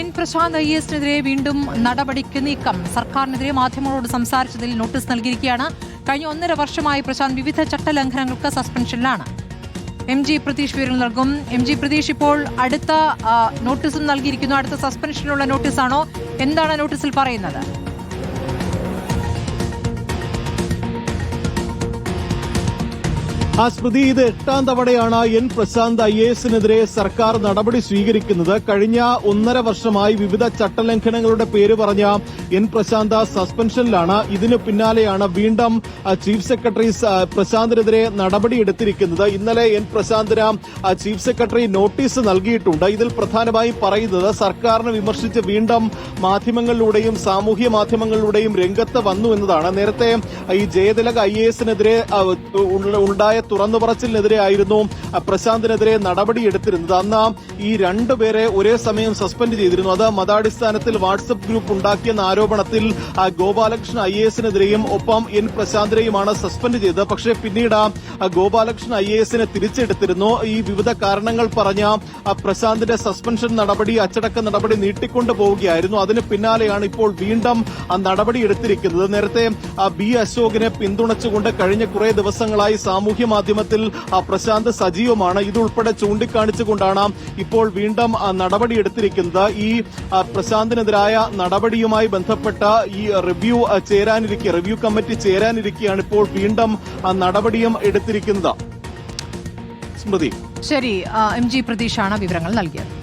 N Prashant IASനെതിരെ വീണ്ടും നടപടിക്ക് നീക്കം. സർക്കാരിനെതിരെ മാധ്യമങ്ങളോട് സംസാരിച്ചതിൽ നോട്ടീസ് നൽകിയിരിക്കുകയാണ്. കഴിഞ്ഞ 1.5 വർഷമായി പ്രശാന്ത് വിവിധ ചട്ടലംഘനങ്ങൾക്ക് സസ്പെൻഷനിലാണ്. MG പ്രതീഷ് വിവരങ്ങൾ നൽകും. MG പ്രതീഷ്, ഇപ്പോൾ അടുത്ത നോട്ടീസും നൽകിയിരിക്കുന്നു. അടുത്ത സസ്പെൻഷനിലുള്ള നോട്ടീസാണോ? എന്താണ് നോട്ടീസിൽ പറയുന്നത്? സ്മൃതി, ഇത് 8ാം തവണയാണ് എൻ പ്രശാന്ത് IASനെതിരെ സർക്കാർ നടപടി സ്വീകരിക്കുന്നത്. കഴിഞ്ഞ 1.5 വർഷമായി വിവിധ ചട്ടലംഘനങ്ങളുടെ പേര് പറഞ്ഞ എൻ പ്രശാന്ത് സസ്പെൻഷനിലാണ്. ഇതിനു പിന്നാലെയാണ് വീണ്ടും ചീഫ് സെക്രട്ടറി പ്രശാന്തിനെതിരെ നടപടിയെടുത്തിരിക്കുന്നത്. ഇന്നലെ എൻ പ്രശാന്തിന് ചീഫ് സെക്രട്ടറി നോട്ടീസ് നൽകിയിട്ടുണ്ട്. ഇതിൽ പ്രധാനമായും പറയുന്നത് സർക്കാരിനെ വിമർശിച്ച് വീണ്ടും മാധ്യമങ്ങളിലൂടെയും സാമൂഹ്യ മാധ്യമങ്ങളിലൂടെയും രംഗത്ത് വന്നു എന്നതാണ്. നേരത്തെ ഈ ജയതിലക് IASനെതിരെ ഉണ്ടായ തുറന്നുപറച്ചിലിനെതിരെയായിരുന്നു പ്രശാന്തിനെതിരെ നടപടിയെടുത്തിരുന്നത്. അന്ന് ഈ 2 പേരെ ഒരേ സമയം സസ്പെൻഡ് ചെയ്തിരുന്നു. അത് മതാടിസ്ഥാനത്തിൽ വാട്സ്ആപ്പ് ഗ്രൂപ്പ് ഉണ്ടാക്കിയെന്ന ആരോപണത്തിൽ ഗോപാലകൃഷ്ണൻ IASനെതിരെയും ഒപ്പം എൻ പ്രശാന്തിനെയുമാണ് സസ്പെൻഡ് ചെയ്തത്. പക്ഷേ പിന്നീട് ഗോപാലകൃഷ്ണൻ IASനെ തിരിച്ചെടുത്തിരുന്നു. ഈ വിവിധ കാരണങ്ങൾ പറഞ്ഞ പ്രശാന്തിന്റെ സസ്പെൻഷൻ നടപടി, അച്ചടക്ക നടപടി നീട്ടിക്കൊണ്ടു പോവുകയായിരുന്നു. അതിന് പിന്നാലെയാണ് ഇപ്പോൾ വീണ്ടും നടപടിയെടുത്തിരിക്കുന്നത്. നേരത്തെ B അശോകിനെ പിന്തുണച്ചുകൊണ്ട് കഴിഞ്ഞ കുറേ ദിവസങ്ങളായി സാമൂഹ്യ മാധ്യമത്തിൽ പ്രശാന്ത് സജീവമാണ്. ഇതുൾപ്പെടെ ചൂണ്ടിക്കാണിച്ചുകൊണ്ടാണ് ഇപ്പോൾ വീണ്ടും നടപടിയെടുത്തിരിക്കുന്നത്. ഈ പ്രശാന്തിനെതിരായ നടപടിയുമായി ബന്ധപ്പെട്ട ഈ റിവ്യൂ കമ്മിറ്റി ചേരാനിരിക്കെയാണ് ഇപ്പോൾ വീണ്ടും നടപടിയും എടുത്തിരിക്കുന്നത്. സ്മൃതി, ശരി. MG പ്രതീഷാണ് വിവരങ്ങൾ നൽകിയത്.